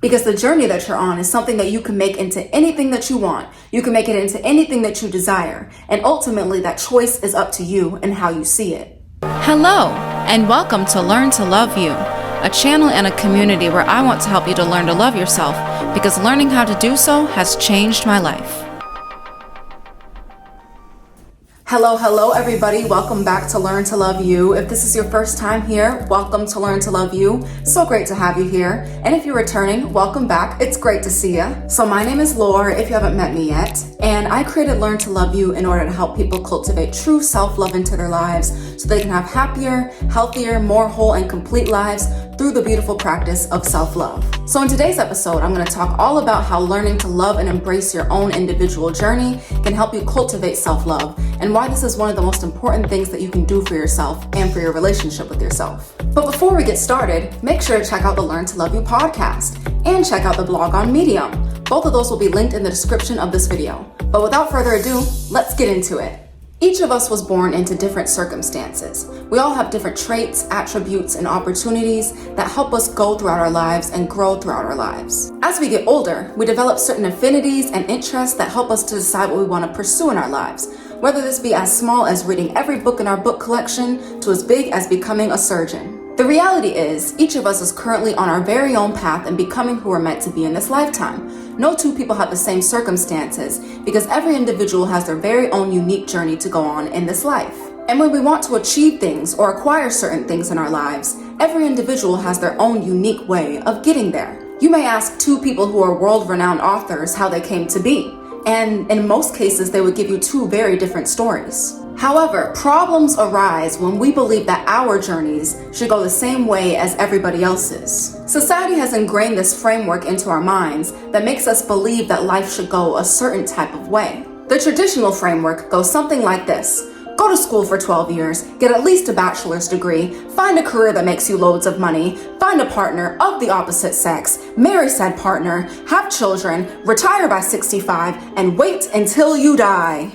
Because the journey that you're on is something that you can make into anything that you want. You can make it into anything that you desire. And ultimately, that choice is up to you and how you see it. Hello, and welcome to Learn to Love You, a channel and a community where I want to help you to learn to love yourself, because learning how to do so has changed my life. Hello everybody. Welcome back to Learn to Love You. If this is your first time here, welcome to Learn to Love You. So great to have you here. And if you're returning, welcome back. It's great to see you. So my name is Laura, if you haven't met me yet, and I created Learn to Love You in order to help people cultivate true self-love into their lives so they can have happier, healthier, more whole and complete lives through the beautiful practice of self-love. So in today's episode, I'm going to talk all about how learning to love and embrace your own individual journey can help you cultivate self-love, and why this is one of the most important things that you can do for yourself and for your relationship with yourself. But before we get started, make sure to check out the Learn to Love You podcast and check out the blog on Medium. Both of those will be linked in the description of this video. But without further ado, let's get into it. Each of us was born into different circumstances. We all have different traits, attributes, and opportunities that help us go throughout our lives and grow throughout our lives. As we get older, we develop certain affinities and interests that help us to decide what we want to pursue in our lives, whether this be as small as reading every book in our book collection to as big as becoming a surgeon. The reality is, each of us is currently on our very own path and becoming who we're meant to be in this lifetime. No two people have the same circumstances because every individual has their very own unique journey to go on in this life. And when we want to achieve things or acquire certain things in our lives, every individual has their own unique way of getting there. You may ask two people who are world-renowned authors how they came to be, and in most cases, they would give you two very different stories. However, problems arise when we believe that our journeys should go the same way as everybody else's. Society has ingrained this framework into our minds that makes us believe that life should go a certain type of way. The traditional framework goes something like this. Go to school for 12 years, get at least a bachelor's degree, find a career that makes you loads of money, find a partner of the opposite sex, marry said partner, have children, retire by 65, and wait until you die.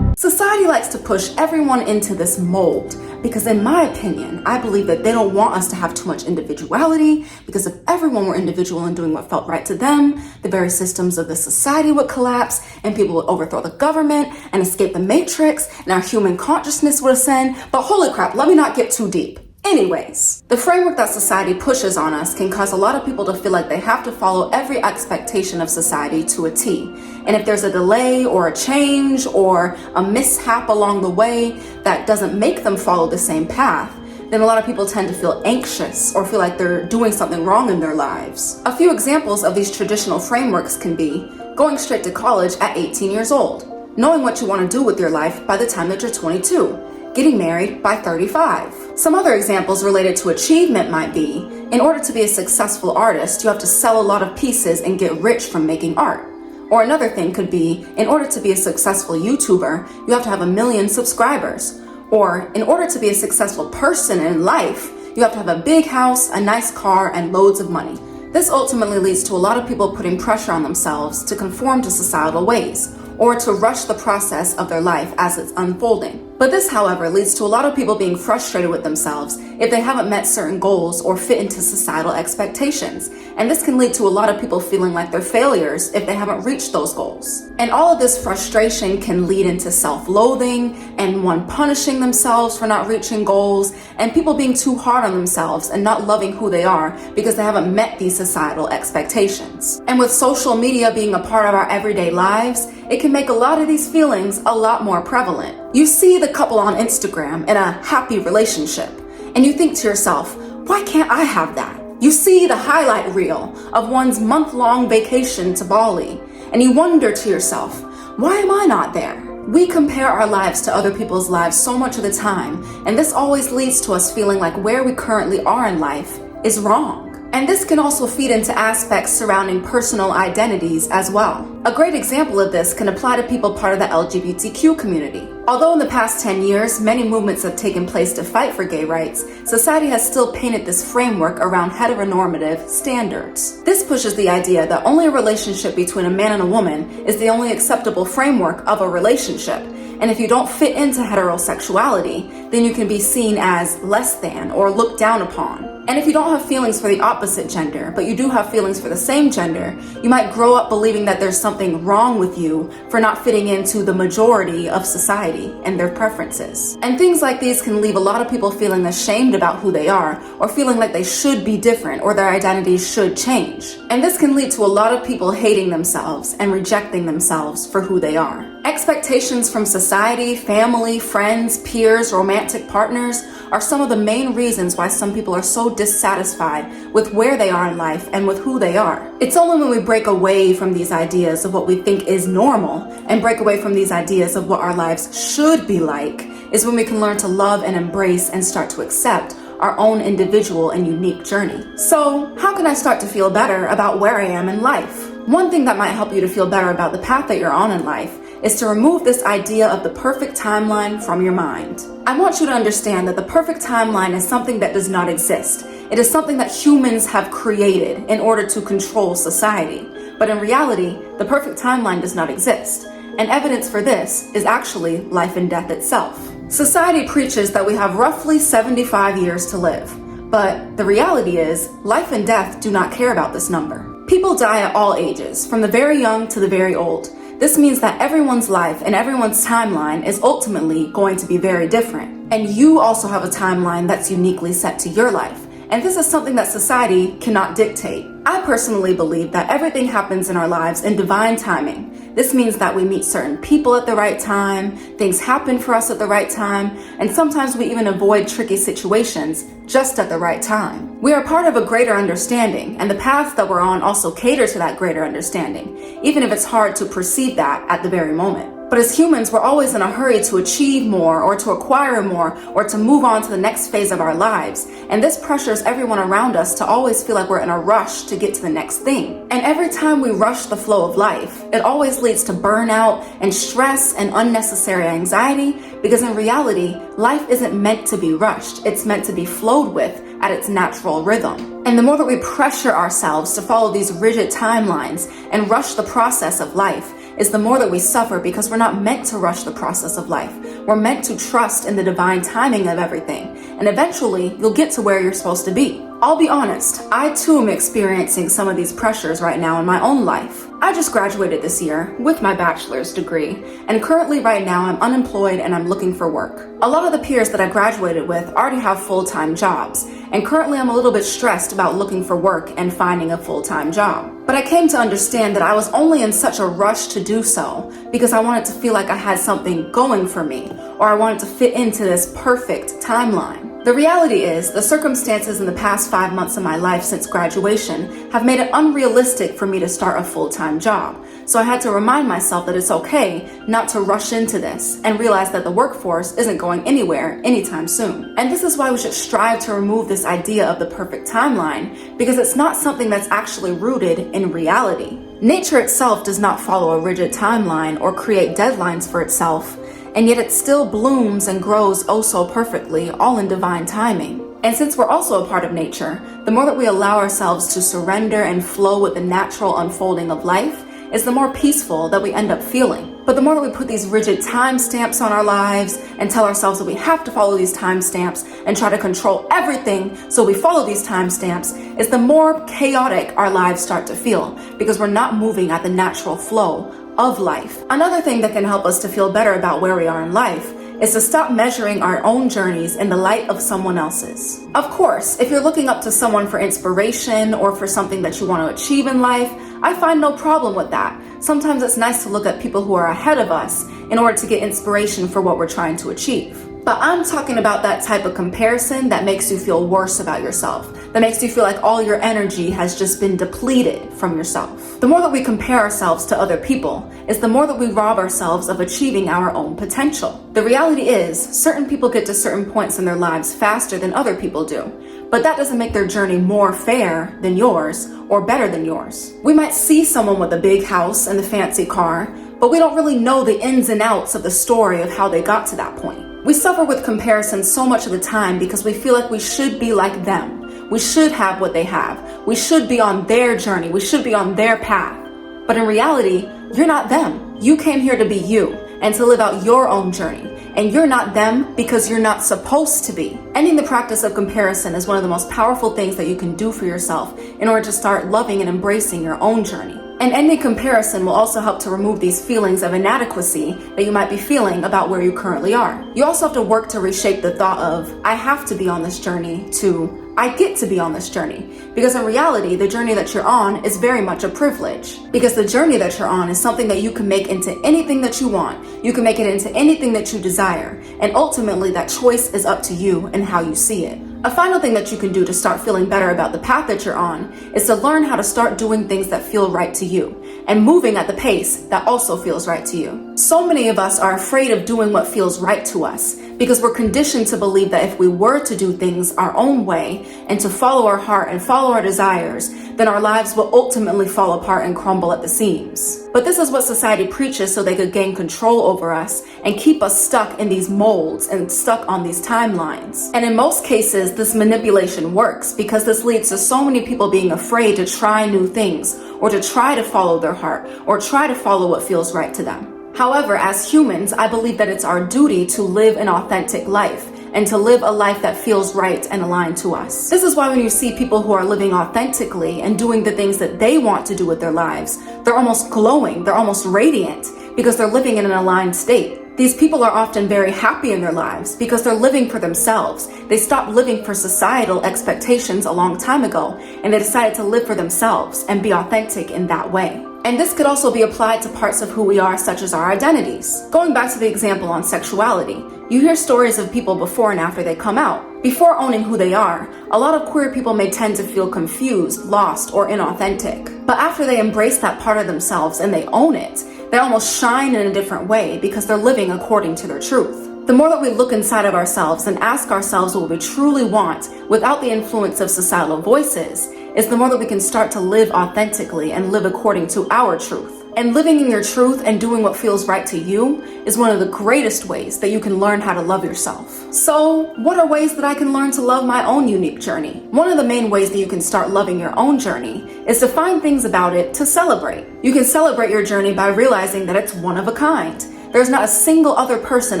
Society likes to push everyone into this mold because, in my opinion, I believe that they don't want us to have too much individuality, because if everyone were individual and doing what felt right to them, the very systems of the society would collapse and people would overthrow the government and escape the matrix and our human consciousness would ascend. But holy crap, let me not get too deep. Anyways, the framework that society pushes on us can cause a lot of people to feel like they have to follow every expectation of society to a T. And if there's a delay or a change or a mishap along the way that doesn't make them follow the same path, then a lot of people tend to feel anxious or feel like they're doing something wrong in their lives. A few examples of these traditional frameworks can be going straight to college at 18 years old, knowing what you want to do with your life by the time that you're 22, getting married by 35. Some other examples related to achievement might be, in order to be a successful artist, you have to sell a lot of pieces and get rich from making art. Or another thing could be, in order to be a successful YouTuber, you have to have 1 million subscribers. Or in order to be a successful person in life, you have to have a big house, a nice car, and loads of money. This ultimately leads to a lot of people putting pressure on themselves to conform to societal ways, or to rush the process of their life as it's unfolding. But this, however, leads to a lot of people being frustrated with themselves if they haven't met certain goals or fit into societal expectations. And this can lead to a lot of people feeling like they're failures if they haven't reached those goals. And all of this frustration can lead into self-loathing and one punishing themselves for not reaching goals, and people being too hard on themselves and not loving who they are because they haven't met these societal expectations. And with social media being a part of our everyday lives, it can make a lot of these feelings a lot more prevalent. You see the couple on Instagram in a happy relationship, and you think to yourself, why can't I have that? You see the highlight reel of one's month-long vacation to Bali, and you wonder to yourself, why am I not there? We compare our lives to other people's lives so much of the time, and this always leads to us feeling like where we currently are in life is wrong. And this can also feed into aspects surrounding personal identities as well. A great example of this can apply to people part of the LGBTQ community. Although in the past 10 years, many movements have taken place to fight for gay rights, society has still painted this framework around heteronormative standards. This pushes the idea that only a relationship between a man and a woman is the only acceptable framework of a relationship. And if you don't fit into heterosexuality, then you can be seen as less than or looked down upon. And if you don't have feelings for the opposite gender, but you do have feelings for the same gender, you might grow up believing that there's something wrong with you for not fitting into the majority of society and their preferences. And things like these can leave a lot of people feeling ashamed about who they are, or feeling like they should be different or their identities should change. And this can lead to a lot of people hating themselves and rejecting themselves for who they are. Expectations from society, family, friends, peers, romantic partners are some of the main reasons why some people are so dissatisfied with where they are in life and with who they are. It's only when we break away from these ideas of what we think is normal and break away from these ideas of what our lives should be like is when we can learn to love and embrace and start to accept our own individual and unique journey. So, how can I start to feel better about where I am in life? One thing that might help you to feel better about the path that you're on in life is to remove this idea of the perfect timeline from your mind. I want you to understand that the perfect timeline is something that does not exist. It is something that humans have created in order to control society. But in reality, the perfect timeline does not exist. And evidence for this is actually life and death itself. Society preaches that we have roughly 75 years to live. But the reality is, life and death do not care about this number. People die at all ages, from the very young to the very old. This means that everyone's life and everyone's timeline is ultimately going to be very different. And you also have a timeline that's uniquely set to your life. And this is something that society cannot dictate. I personally believe that everything happens in our lives in divine timing. This means that we meet certain people at the right time, things happen for us at the right time, and sometimes we even avoid tricky situations just at the right time. We are part of a greater understanding, and the paths that we're on also cater to that greater understanding, even if it's hard to perceive that at the very moment. But as humans, we're always in a hurry to achieve more or to acquire more or to move on to the next phase of our lives. And this pressures everyone around us to always feel like we're in a rush to get to the next thing. And every time we rush the flow of life, it always leads to burnout and stress and unnecessary anxiety, because in reality, life isn't meant to be rushed. It's meant to be flowed with at its natural rhythm. And the more that we pressure ourselves to follow these rigid timelines and rush the process of life, is the more that we suffer, because we're not meant to rush the process of life. We're meant to trust in the divine timing of everything. And eventually, you'll get to where you're supposed to be. I'll be honest, I too am experiencing some of these pressures right now in my own life. I just graduated this year with my bachelor's degree, and currently right now I'm unemployed and I'm looking for work. A lot of the peers that I graduated with already have full-time jobs, and currently I'm a little bit stressed about looking for work and finding a full-time job. But I came to understand that I was only in such a rush to do so because I wanted to feel like I had something going for me, or I wanted to fit into this perfect timeline. The reality is, the circumstances in the past 5 months of my life since graduation have made it unrealistic for me to start a full-time job. So I had to remind myself that it's okay not to rush into this and realize that the workforce isn't going anywhere anytime soon. And this is why we should strive to remove this idea of the perfect timeline, because it's not something that's actually rooted in reality. Nature itself does not follow a rigid timeline or create deadlines for itself, and yet it still blooms and grows oh so perfectly, all in divine timing. And since we're also a part of nature, the more that we allow ourselves to surrender and flow with the natural unfolding of life, is the more peaceful that we end up feeling. But the more that we put these rigid timestamps on our lives and tell ourselves that we have to follow these timestamps and try to control everything so we follow these timestamps, is the more chaotic our lives start to feel, because we're not moving at the natural flow of life. Another thing that can help us to feel better about where we are in life is to stop measuring our own journeys in the light of someone else's. Of course, if you're looking up to someone for inspiration or for something that you want to achieve in life, I find no problem with that. Sometimes it's nice to look at people who are ahead of us in order to get inspiration for what we're trying to achieve. But I'm talking about that type of comparison that makes you feel worse about yourself, that makes you feel like all your energy has just been depleted from yourself. The more that we compare ourselves to other people is the more that we rob ourselves of achieving our own potential. The reality is, certain people get to certain points in their lives faster than other people do, but that doesn't make their journey more fair than yours or better than yours. We might see someone with a big house and a fancy car, but we don't really know the ins and outs of the story of how they got to that point. We suffer with comparison so much of the time because we feel like we should be like them. We should have what they have. We should be on their journey. We should be on their path. But in reality, you're not them. You came here to be you and to live out your own journey. And you're not them because you're not supposed to be. Ending the practice of comparison is one of the most powerful things that you can do for yourself in order to start loving and embracing your own journey. And ending comparison will also help to remove these feelings of inadequacy that you might be feeling about where you currently are. You also have to work to reshape the thought of, I have to be on this journey, to, I get to be on this journey. Because in reality, the journey that you're on is very much a privilege. Because the journey that you're on is something that you can make into anything that you want. You can make it into anything that you desire. And ultimately, that choice is up to you and how you see it. A final thing that you can do to start feeling better about the path that you're on is to learn how to start doing things that feel right to you and moving at the pace that also feels right to you. So many of us are afraid of doing what feels right to us because we're conditioned to believe that if we were to do things our own way and to follow our heart and follow our desires, then our lives will ultimately fall apart and crumble at the seams. But this is what society preaches so they could gain control over us and keep us stuck in these molds and stuck on these timelines. And in most cases, this manipulation works because this leads to so many people being afraid to try new things or to try to follow their heart or try to follow what feels right to them. However, as humans, I believe that it's our duty to live an authentic life and to live a life that feels right and aligned to us. This is why when you see people who are living authentically and doing the things that they want to do with their lives, they're almost glowing, they're almost radiant because they're living in an aligned state. These people are often very happy in their lives because they're living for themselves. They stopped living for societal expectations a long time ago, and they decided to live for themselves and be authentic in that way. And this could also be applied to parts of who we are, such as our identities. Going back to the example on sexuality, you hear stories of people before and after they come out. Before owning who they are, a lot of queer people may tend to feel confused, lost, or inauthentic. But after they embrace that part of themselves and they own it, they almost shine in a different way because they're living according to their truth. The more that we look inside of ourselves and ask ourselves what we truly want without the influence of societal voices, is the more that we can start to live authentically and live according to our truth. And living in your truth and doing what feels right to you is one of the greatest ways that you can learn how to love yourself. So, what are ways that I can learn to love my own unique journey? One of the main ways that you can start loving your own journey is to find things about it to celebrate. You can celebrate your journey by realizing that it's one of a kind. There's not a single other person,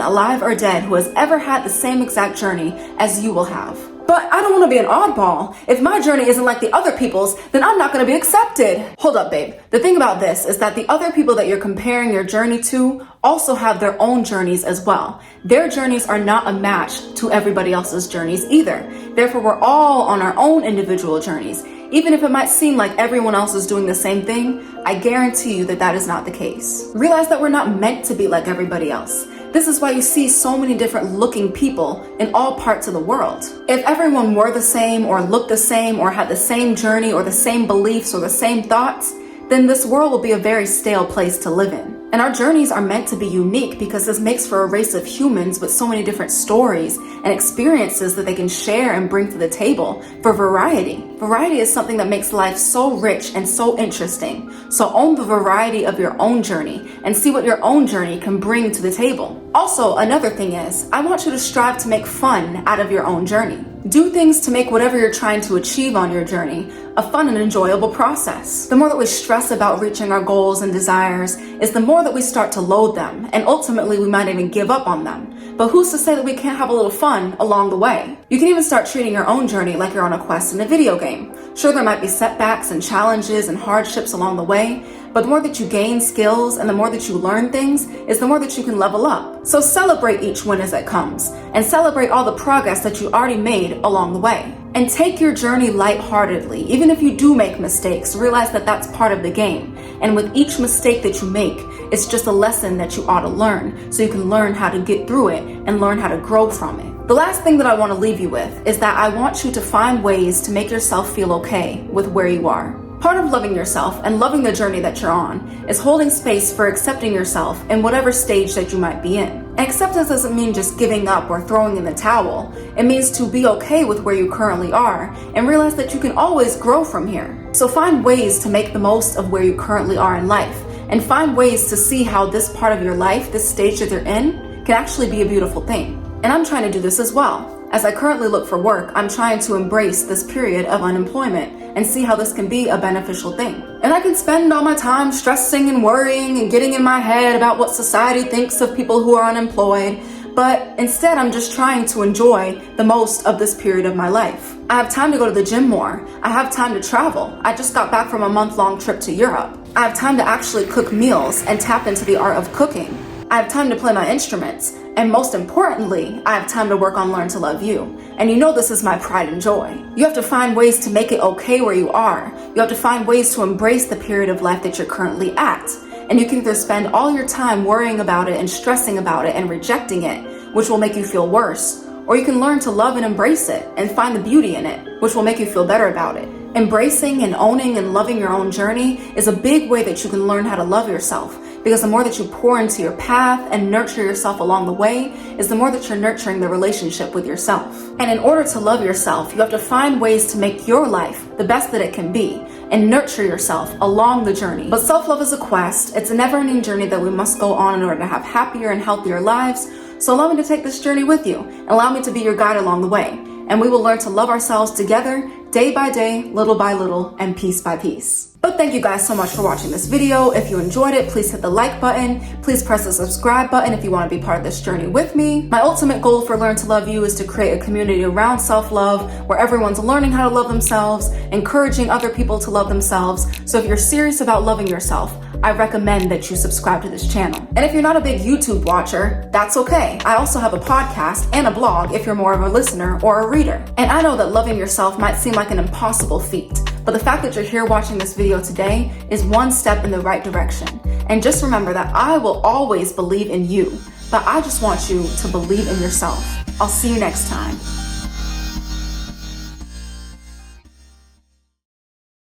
alive or dead, who has ever had the same exact journey as you will have. But I don't want to be an oddball. If my journey isn't like the other people's, then I'm not going to be accepted. Hold up, babe. The thing about this is that the other people that you're comparing your journey to also have their own journeys as well. Their journeys are not a match to everybody else's journeys either. Therefore, we're all on our own individual journeys. Even if it might seem like everyone else is doing the same thing, I guarantee you that that is not the case. Realize that we're not meant to be like everybody else. This is why you see so many different looking people in all parts of the world. If everyone were the same or looked the same or had the same journey or the same beliefs or the same thoughts, then this world will be a very stale place to live in. And our journeys are meant to be unique because this makes for a race of humans with so many different stories and experiences that they can share and bring to the table for variety. Variety is something that makes life so rich and so interesting. So own the variety of your own journey and see what your own journey can bring to the table. Also, another thing is, I want you to strive to make fun out of your own journey. Do things to make whatever you're trying to achieve on your journey a fun and enjoyable process. The more that we stress about reaching our goals and desires is the more that we start to load them, and ultimately we might even give up on them. But who's to say that we can't have a little fun along the way? You can even start treating your own journey like you're on a quest in a video game. Sure, there might be setbacks and challenges and hardships along the way, but the more that you gain skills and the more that you learn things is the more that you can level up. So celebrate each win as it comes, and celebrate all the progress that you already made along the way. And take your journey lightheartedly. Even if you do make mistakes, realize that that's part of the game. And with each mistake that you make, it's just a lesson that you ought to learn so you can learn how to get through it and learn how to grow from it. The last thing that I want to leave you with is that I want you to find ways to make yourself feel okay with where you are. Part of loving yourself and loving the journey that you're on is holding space for accepting yourself in whatever stage that you might be in. And acceptance doesn't mean just giving up or throwing in the towel. It means to be okay with where you currently are and realize that you can always grow from here. So find ways to make the most of where you currently are in life and find ways to see how this part of your life, this stage that you're in, can actually be a beautiful thing. And I'm trying to do this as well. As I currently look for work, I'm trying to embrace this period of unemployment and see how this can be a beneficial thing. And I can spend all my time stressing and worrying and getting in my head about what society thinks of people who are unemployed, but instead I'm just trying to enjoy the most of this period of my life. I have time to go to the gym more. I have time to travel. I just got back from a month-long trip to Europe. I have time to actually cook meals and tap into the art of cooking. I have time to play my instruments, and most importantly, I have time to work on Learn to Love You. And you know this is my pride and joy. You have to find ways to make it okay where you are. You have to find ways to embrace the period of life that you're currently at. And you can either spend all your time worrying about it and stressing about it and rejecting it, which will make you feel worse, or you can learn to love and embrace it and find the beauty in it, which will make you feel better about it. Embracing and owning and loving your own journey is a big way that you can learn how to love yourself, because the more that you pour into your path and nurture yourself along the way is the more that you're nurturing the relationship with yourself. And in order to love yourself, you have to find ways to make your life the best that it can be and nurture yourself along the journey. But self-love is a quest. It's a never-ending journey that we must go on in order to have happier and healthier lives. So allow me to take this journey with you. Allow me to be your guide along the way. And we will learn to love ourselves together, day by day, little by little, and piece by piece. But thank you guys so much for watching this video. If you enjoyed it, please hit the like button. Please press the subscribe button if you want to be part of this journey with me. My ultimate goal for Learn to Love You is to create a community around self-love where everyone's learning how to love themselves, encouraging other people to love themselves. So if you're serious about loving yourself, I recommend that you subscribe to this channel. And if you're not a big YouTube watcher, that's okay. I also have a podcast and a blog if you're more of a listener or a reader. And I know that loving yourself might seem like an impossible feat, but the fact that you're here watching this video today is one step in the right direction. And just remember that I will always believe in you, but I just want you to believe in yourself. I'll see you next time.